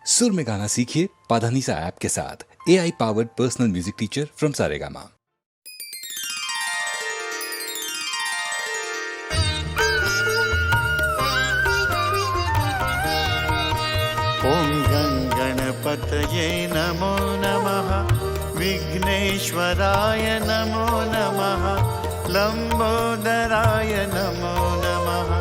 सुर में गाना सीखिए पाधानीसा ऐप के साथ। AI powered personal music teacher from Saregama. ॐ गणपतये नमो नमः, विघ्नेश्वराय नमो नमः, लंबोदराय नमो नमः,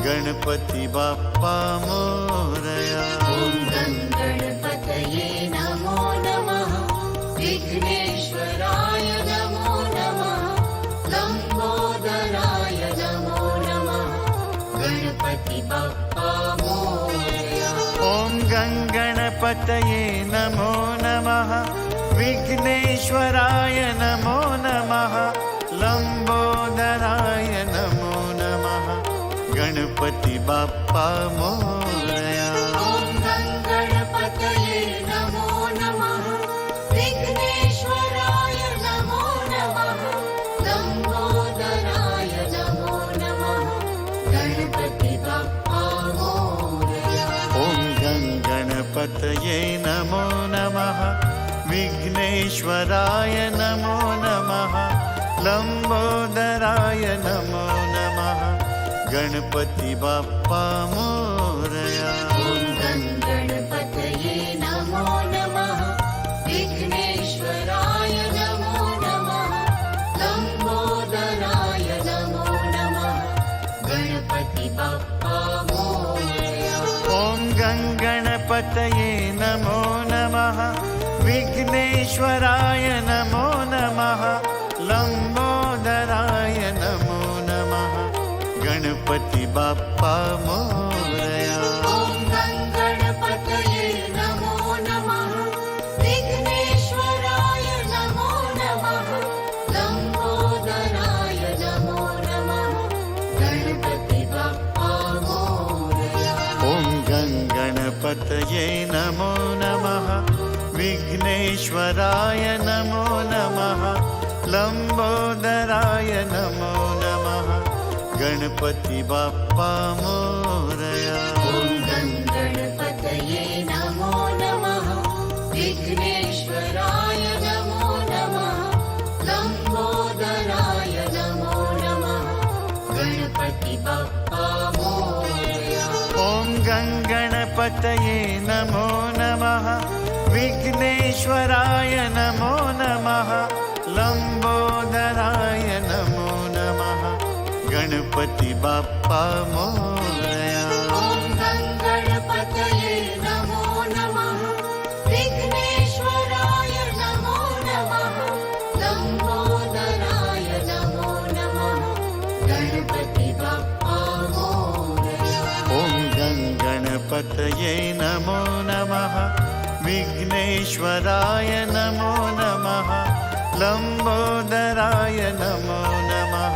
गणपति बाप्पा मोरया। ॐ गणपतये नमो नमः, विघ्नेश्वराय नमो नमः, लंबोदराय नमो नमः, गणपति बाप्पा मोरया। ॐ गणपतये नमो नमः, विघ्नेश्वराय नमो नमः, लंबोदराय नमो नमः, गणपति बाप्पा मोरया। ॐ गणपतये नमो नमः, विघ्नेश्वराय नमो नमः, लंबोदराय नमो नमः, गणपति बाप्पा मोरया। ॐ गणपतये नमो नमः, विघ्नेश्वराय नमो नमः, लंबोदराय नमो नमः, गणपति बाप्पा मोरया। ॐ गणपतये नमो नमः, विघ्नेश्वराय नमो नमः, लंबोदराय नमो नमः, गणपति बाप्पा मोरया। ॐ गणपतये नमो नमः, विघ्नेश्वराय नमो नमः, लंबोदराय नमो नमः, गणपति बाप्पा मोरया। ॐ गणपतये नमो नमः, विघ्नेश्वराय नमो नमः, लंबोदराय नमो नमः, गणपति बाप्पा मोरया। ॐ गणपतये नमो नमः, विघ्नेश्वराय नमो नमः, लंबोदराय नमो नमः, गणपति बाप्पा मोरया। ॐ गणपतये नमो नमः, विघ्नेश्वराय नमो नमः, लंबोदराय नमो नमः, गणपति बाप्पा मोरया। ॐ गणपतये नमो नमः, विघ्नेश्वराय नमो नमः, लंबोदराय नमो नमः, गणपति बाप्पा मोरया। ॐ गणपतये नमो नमः, विघ्नेश्वराय नमो नमः, लंबोदराय नमो नमः, गणपति बाप्पा मोरया। ॐ गणपतये नमो नमः, विघ्नेश्वराय नमो नमः, लंबोदराय नमो नमः,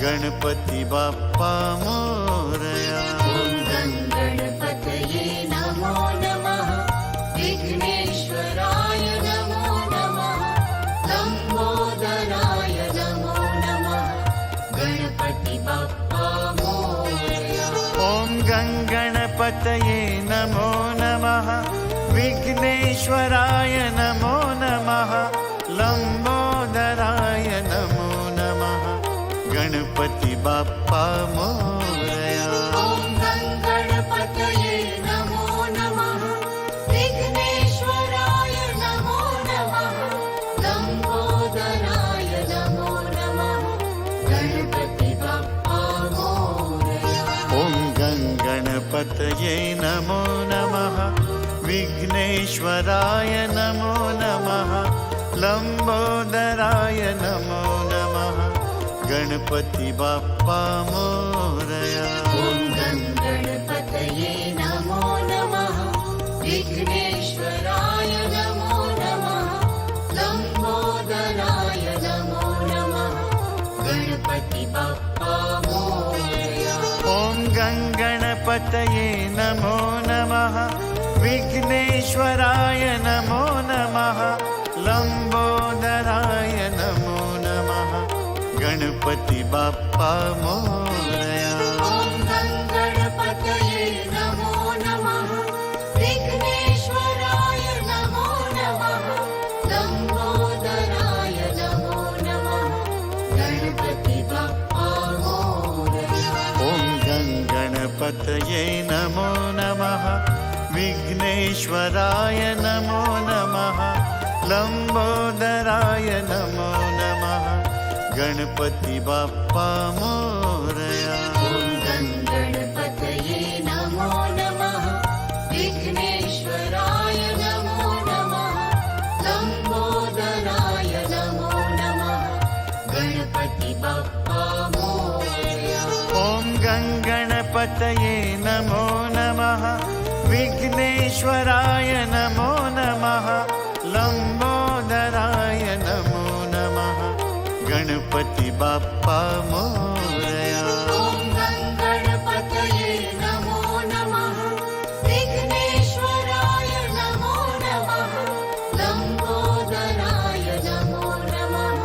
गणपति बाप्पा मोरया। ॐ गणपतये नमो नमः, विघ्नेश्वराय नमो नमः, लंबोदराय नमो नमः, गणपति बाप्पा मोरया। ॐ गणपतये नमो नमः, विघ्नेश्वराय नमो नमः, लंबोदराय नमो नमः, गणपति बाप्पा मोरया। ॐ गणपतये नमो नमः, विघ्नेश्वराय नमो नमः, लंबोदराय नमो नमः, गणपति बाप्पा मोरया। ॐ गणपतये नमो नमः, विघ्नेश्वराय नमो नमः, लंबोदराय नमो नमः, गणपति बाप्पा मोरया। ॐ गणपतये नमो नमः, विघ्नेश्वराय नमो नमः, लंबोदराय नमो नमः, गणपति बाप्पा मोरया। ॐ गणपतये नमो नमः, विघ्नेश्वराय नमो नमः, लंबोदराय नमो नमः, गणपति बाप्पा मोरया। ॐ गणपतये नमो नमः, विघ्नेश्वराय गणपतये नमो नमः विघ्नेश्वराय नमो नमः लम्बोदराय नमो नमः गणपति बाप्पा मोरया ॐ गणपतये नमो नमः विघ्नेश्वराय नमो नमः लम्बोदराय नमो नमः गणपति बाप्पा मोरया ॐ गणपतये नमो नमः विघ्नेश्वराय नमो नमः लम्बोदराय नमो नमः गणपति बाप्पा मोरया ॐ गणपतये नमो नमः विघ्नेश्वराय नमो नमः लम्बोदराय नमो नमः